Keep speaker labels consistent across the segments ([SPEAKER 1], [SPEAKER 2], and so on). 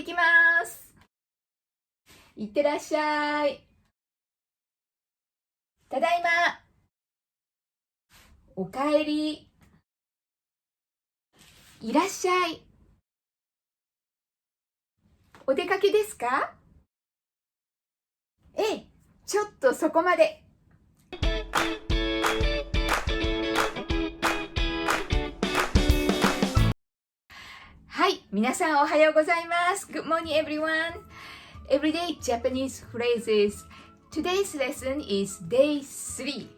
[SPEAKER 1] ってきます。いってらっしゃい。ただいま。おかえり。いらっしゃい。お出かけですか？ええ、ちょっとそこまで。はい、皆さんおはようございます。Good morning, everyone. Everyday Japanese phrases. Today's lesson is day 3.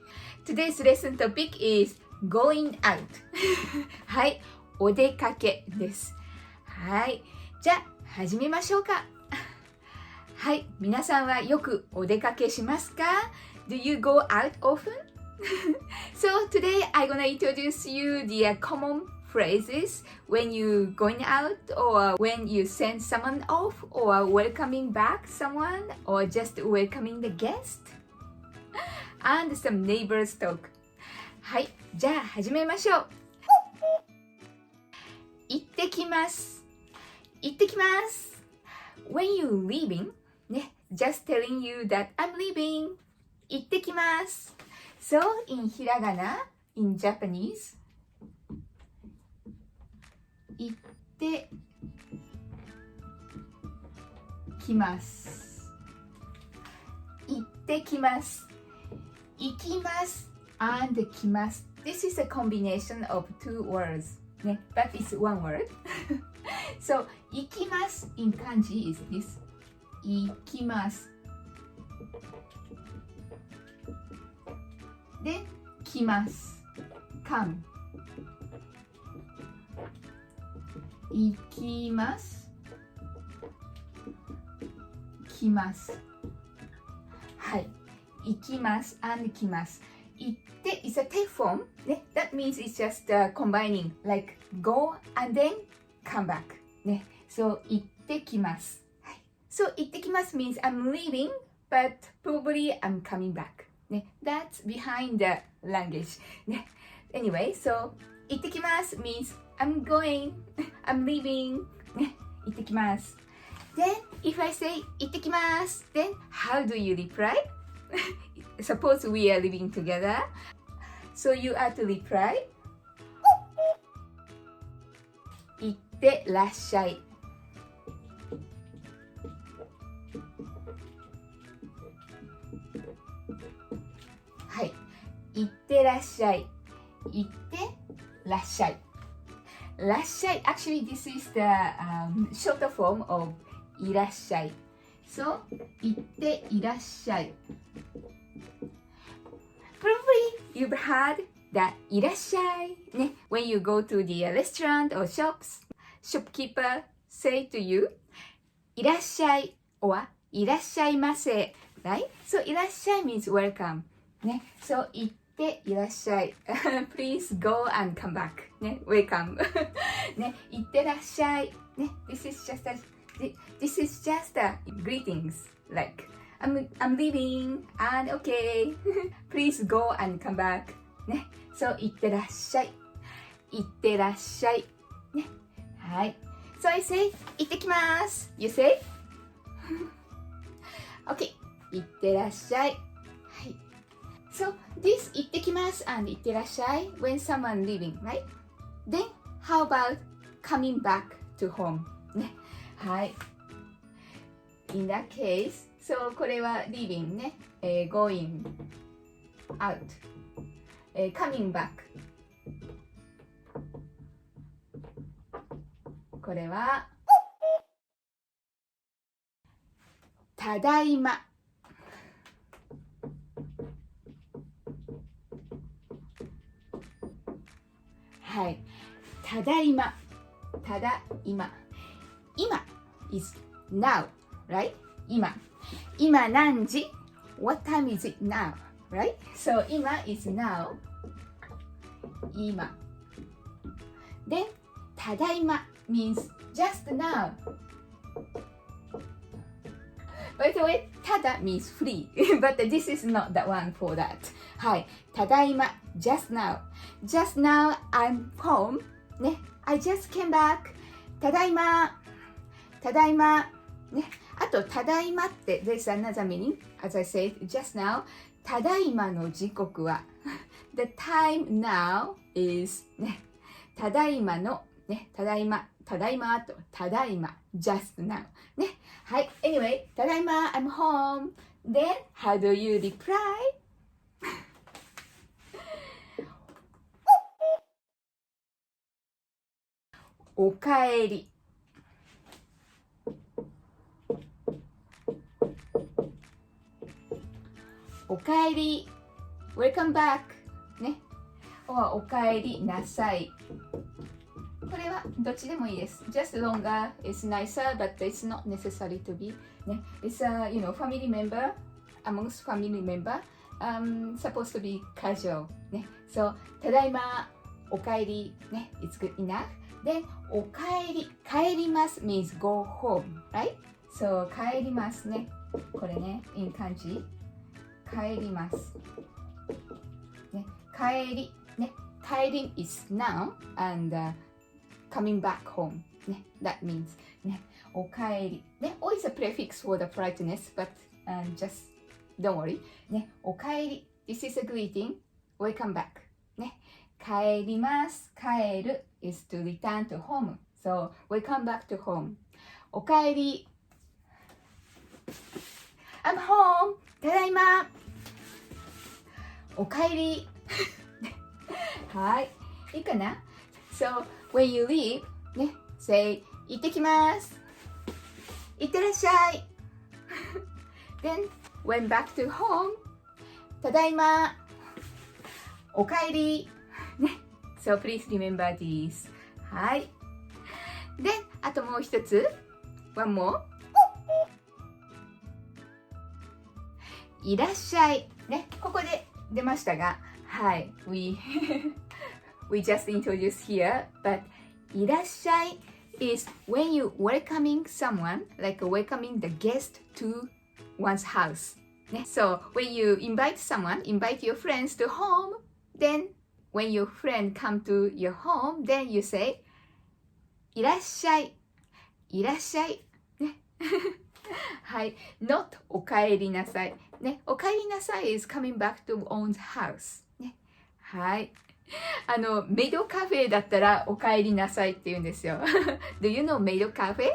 [SPEAKER 1] Today's lesson topic is going out. はい、お出かけです。はい、じゃあ始めましょうか。はい、皆さんはよくお出かけしますか？ Do you go out often? So today I'm gonna introduce you the common phrases when you going out or when you send someone off or welcoming back someone or just welcoming the guest and some neighbors talk. はい、じゃあ始めましょう。行ってきます。行ってきます。When you leaving, ね、just telling you that I'm leaving. 行ってきます。So in ひらがな in Japanese 行ってきます行ってきます行きます and きます This is a combination of two words ね but it's one word So 行きます in 漢字 is this 行きますで、来ます。come。行きます。来ます。はい。行きます and 来ます。行って is a take form ね。That means it's just combining like go and then come back ね。So 行ってきます。はい。So 行ってきます means I'm leaving but probably I'm coming back。ね、That's behind the language ね Anyway, so 行ってきます means I'm going, I'm leaving ね、行ってきます Then, if I say 行ってきます Then, how do you reply? Suppose we are living together So you are to reply 行ってらっしゃいはい。行ってらっしゃい。行ってらっしゃい。らっしゃい。Actually, this is the short form of いらっしゃい。So, 行っていらっしゃい。Probably you've heard that いらっしゃい。ね。When you go to the restaurant or shops, shopkeeper say to you, いらっしゃい or いらっしゃいませ。Right? So, いらっしゃい means welcome. ね、そう行っていらっしゃい。Please go and come back. ね、welcome. ね、行ってらっしゃい。ね、this is just a greetings. Like, I'm leaving and okay. Please go and come back. ね、そう行ってらっしゃい。行ってらっしゃい。ね、はい。So I say, 行ってきます。You say? Okay. 行ってらっしゃい。So, this 行ってきます and 行ってらっしゃい when someone leaving, right? Then, how about coming back to home? ね。はい。In that case, so これは leaving ね。going out. coming back. これはただいま。はい。ただいま。ただいま。今 is now, right? 今。今何時 ?What time is it now? Right? So 今 is now. 今。Then ただいま means just now. By the way, ただ means free. But this is not the one for that. はい。ただいま just now. Just now I'm home. ね。I just came back. ただいま。ただいま。ね。あと、ただいまって、there's another meaning, as I said just now. ただいまの時刻は。The time now is ね。ただいまの、ね。ただいま。ただいまと、ただいま。just now. ね。はい。Anyway, ただいま、I'm home. Then, how do you reply? おかえり。おかえり。Welcome back. ね。おかえりなさい。これはどっちでもいいです。Just longer is nicer, but it's not necessary to be. ね。It's a, family member, amongst family member, supposed to be casual. ね。So, ただいま、おかえり。ね。It's good enough. Then, おかえり。帰ります means go home, right? So, 帰りますね。これね、in 漢字。帰ります。ね。帰り。ね。帰り is noun and、coming back home. ね。That means ね。おかえり。ね。always a prefix for the politeness, but、just don't worry. ね。おかえり。This is a greeting. Welcome back. ね。帰ります。帰る is to return to home. So, welcome back to home. おかえり。I'm home. ただいま。おかえり。はい。いいかな？ So, when you leave, ね、say, 行ってきます。行ってらっしゃい。Then, when back to home, ただいま。おかえり。ね。So, please remember these. はい。で、あともう一つ。One more. いらっしゃい。ね。ここで出ましたが、はい。We just introduced here, but いらっしゃい is when you welcoming someone, like welcoming the guest to one's house. ね。So, when you invite someone, invite your friends to home, then when your friend come to your home, then you say いらっしゃい。いらっしゃい。ね。はい。not おかえりなさい。ね。おかえりなさい is coming back to one's house. ね。はい。メイドカフェだったらおかえりなさいって言うんですよ。Do you know メイドカフェ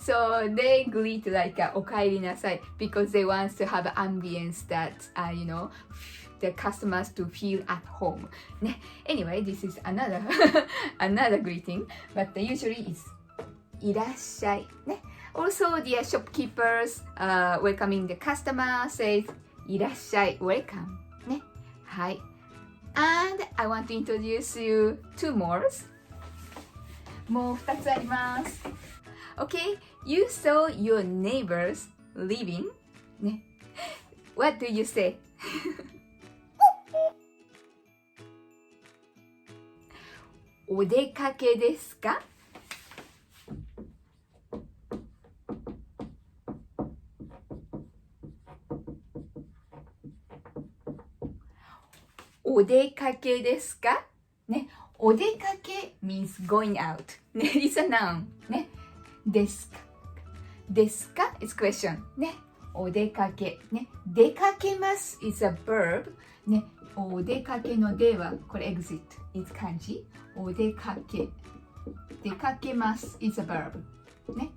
[SPEAKER 1] ？So they greet like おかえりなさい because they want to have ambience that, the customers to feel at home. ね。Anyway, this is another greeting, but usually it's いらっしゃい。ね。Also, the shopkeepers、welcoming the customer says いらっしゃい welcome ね。はい。And I want to introduce you two more. もう2つあります。Okay, you saw your neighbors leaving. ね。What do you say? お出かけですか？お出かけですか？ね。お出かけ means going out. ね。It's a noun. ね。ですか。ですか is question. ね。お出かけ。ね。出かけます is a verb. ね。お出かけのでは、これ exit is 漢字。お出かけ。出かけます is a verb. ね。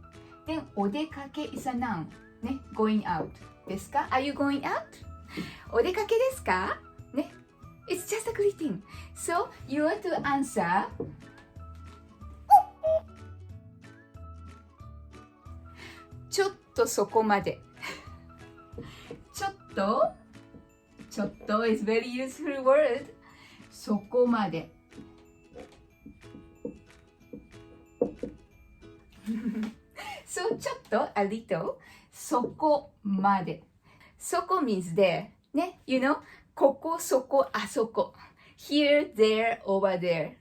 [SPEAKER 1] で、お出かけ is a noun. ね。going out ですか？ Are you going out? お出かけですか？ね。It's just a greeting. So, you want to answer ちょっとそこまで。ちょっと is very useful word. そこまで。So, ちょっと a little. そこまで。そこ means there. ね。You know? ここ、そこ、あそこ。Here, there, over there.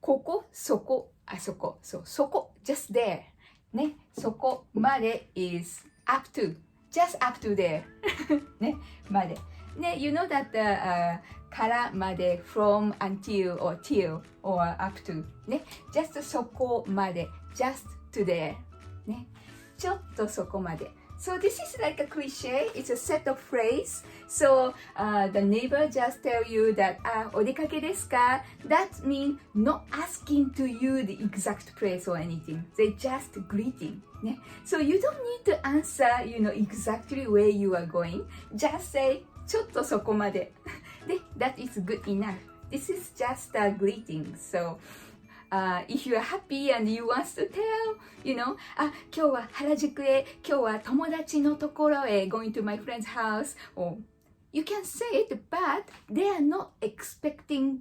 [SPEAKER 1] ここ、そこ、あそこ。そう、そこ、just there. ね、そこまで is up to. Just up to there. ね、まで。ね、you know that、からまで from, until, or till, or up to. ね、just そこまで。just to there. ね。ちょっとそこまで。So this is like a cliche. It's a set of phrase. So the neighbor just tell you that お出かけですか? That means not asking to you the exact place or anything. They just greeting. ね. So you don't need to answer, exactly where you are going. Just say ちょっとそこまで。で、that is good enough. This is just a greeting. So if you are happy and you want to tell, 今日は原宿へ、今日は友達のところへ、going to my friend's house, or you can say it, but they are not expecting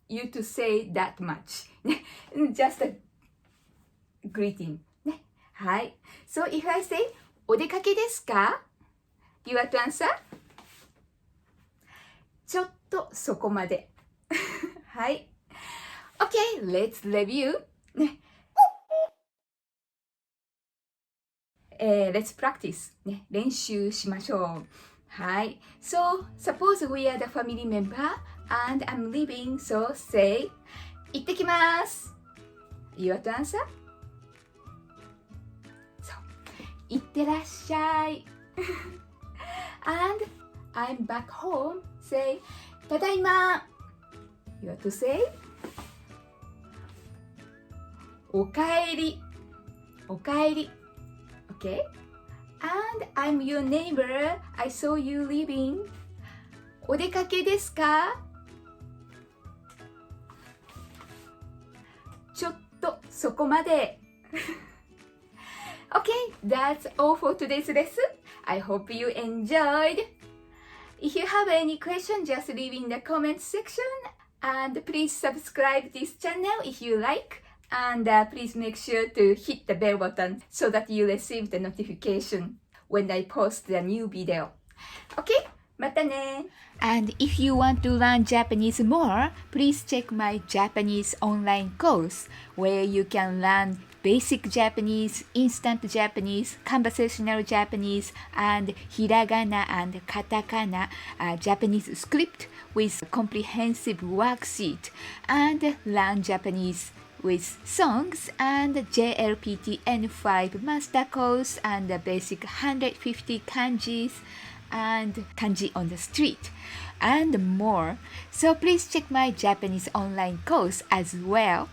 [SPEAKER 1] you to say that much. ね、just a greeting. ね、はい。So if I say, お出かけですか? You have to answer, ちょっとそこまで。はい。Okay, let's review. ね。let's practice. ね。練習しましょう。はい。So, suppose we are the family member and I'm leaving, so say, 行ってきます。You have to answer? そう。行ってらっしゃい。and I'm back home, say, ただいま。You have to say, おかえり。おかえり。Okay? And I'm your neighbor. I saw you leaving. お出かけですか? ちょっとそこまで。Okay, that's all for today's lesson. I hope you enjoyed. If you have any question, just leave in the comment section. And please subscribe this channel if you like.And please make sure to hit the bell button so that you receive the notification when I post the new video. Okay? またね. And if you want to learn Japanese more, please check my Japanese online course where you can learn basic Japanese, instant Japanese, conversational Japanese, and hiragana and katakana Japanese script with comprehensive worksheet and learn Japanese.with songs and JLPT N5 master course and the basic 150 kanjis and kanji on the street and more. So please check my Japanese online course as well.